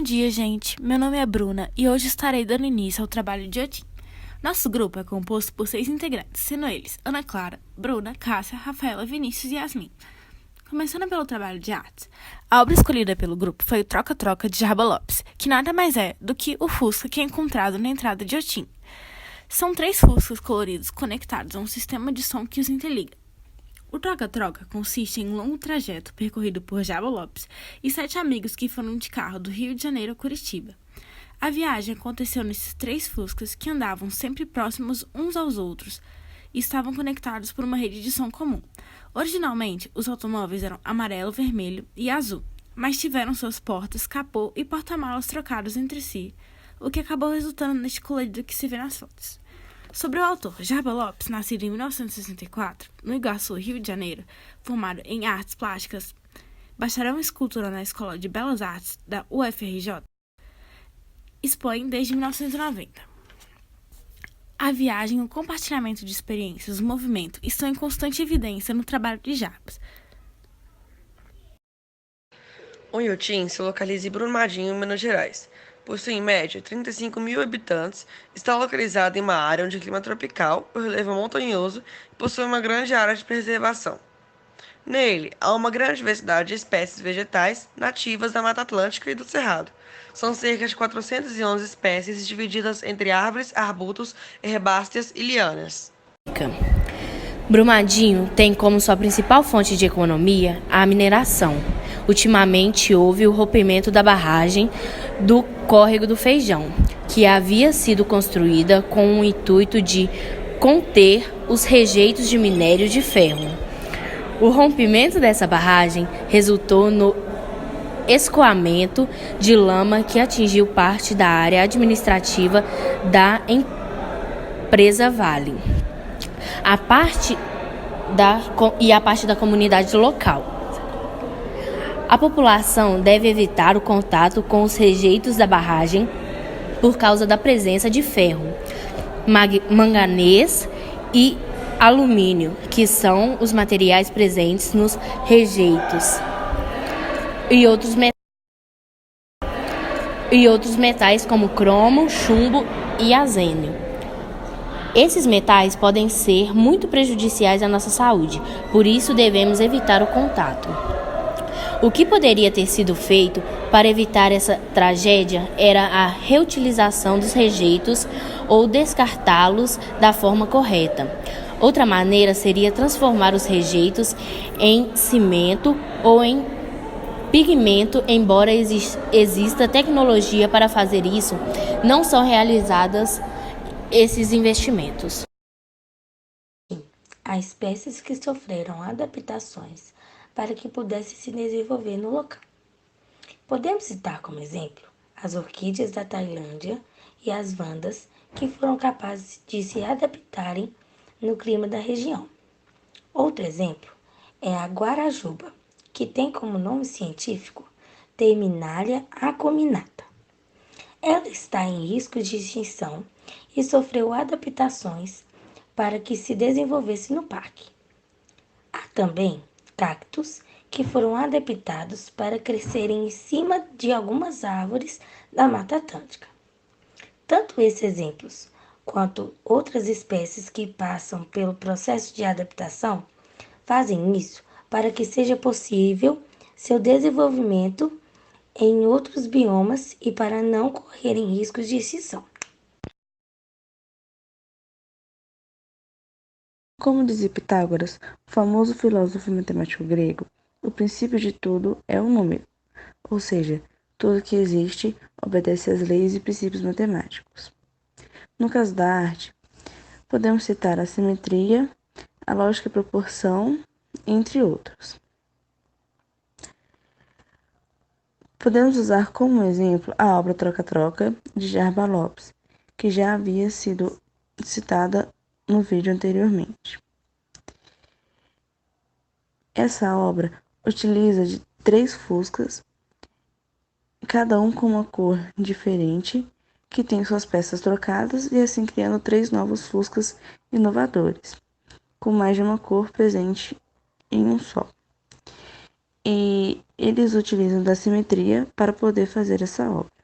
Bom dia, gente. Meu nome é Bruna e hoje estarei dando início ao trabalho de Otim. Nosso grupo é composto por 6 integrantes, sendo eles Ana Clara, Bruna, Cássia, Rafaela, Vinícius e Yasmin. Começando pelo trabalho de artes, a obra escolhida pelo grupo foi o Troca-Troca de Jarba Lopes, que nada mais é do que o Fusca que é encontrado na entrada de Otim. São 3 Fuscas coloridos conectados a um sistema de som que os interliga. O troca-troca consiste em um longo trajeto percorrido por Jarba Lopes e 7 amigos que foram de carro do Rio de Janeiro a Curitiba. A viagem aconteceu nesses 3 Fuscas que andavam sempre próximos uns aos outros e estavam conectados por uma rede de som comum. Originalmente, os automóveis eram amarelo, vermelho e azul, mas tiveram suas portas, capô e porta-malas trocados entre si, o que acabou resultando neste colorido que se vê nas fotos. Sobre o autor, Jarba Lopes, nascido em 1964, no Iguaçu, Rio de Janeiro, formado em artes plásticas, bacharel em escultura na Escola de Belas Artes da UFRJ, expõe desde 1990. A viagem, o compartilhamento de experiências, o movimento estão em constante evidência no trabalho de Jarbas. O Inhotim se localiza em Brumadinho, Minas Gerais. Possui em média 35 mil habitantes, está localizado em uma área onde o clima é tropical, o relevo é montanhoso e possui uma grande área de preservação. Nele, há uma grande diversidade de espécies vegetais nativas da Mata Atlântica e do Cerrado. São cerca de 411 espécies divididas entre árvores, arbustos, herbáceas e lianas. Brumadinho tem como sua principal fonte de economia a mineração. Ultimamente houve o rompimento da barragem do Córrego do Feijão, que havia sido construída com o intuito de conter os rejeitos de minério de ferro. O rompimento dessa barragem resultou no escoamento de lama que atingiu parte da área administrativa da empresa Vale. A parte da comunidade local. A população deve evitar o contato com os rejeitos da barragem por causa da presença de ferro, manganês e alumínio, que são os materiais presentes nos rejeitos, e outros metais como cromo, chumbo e arsênio. Esses metais podem ser muito prejudiciais à nossa saúde, por isso devemos evitar o contato. O que poderia ter sido feito para evitar essa tragédia era a reutilização dos rejeitos ou descartá-los da forma correta. Outra maneira seria transformar os rejeitos em cimento ou em pigmento, embora exista tecnologia para fazer isso, não são realizadas esses investimentos. Há espécies que sofreram adaptações para que pudessem se desenvolver no local. Podemos citar como exemplo as orquídeas da Tailândia e as vandas, que foram capazes de se adaptarem no clima da região. Outro exemplo é a guarajuba, que tem como nome científico Terminalia acuminata. Ela está em risco de extinção e sofreu adaptações para que se desenvolvesse no parque. Há também cactos que foram adaptados para crescerem em cima de algumas árvores da Mata Atlântica. Tanto esses exemplos quanto outras espécies que passam pelo processo de adaptação fazem isso para que seja possível seu desenvolvimento em outros biomas e para não correrem riscos de extinção. Como dizia Pitágoras, o famoso filósofo e matemático grego, o princípio de tudo é o número, ou seja, tudo que existe obedece às leis e princípios matemáticos. No caso da arte, podemos citar a simetria, a lógica e proporção, entre outros. Podemos usar como exemplo a obra Troca-Troca, de Jarba Lopes, que já havia sido citada no vídeo anteriormente. Essa obra utiliza de 3 fuscas, cada um com uma cor diferente, que tem suas peças trocadas e assim criando 3 novos fuscas inovadores, com mais de uma cor presente em um só. e eles utilizam da simetria para poder fazer essa obra.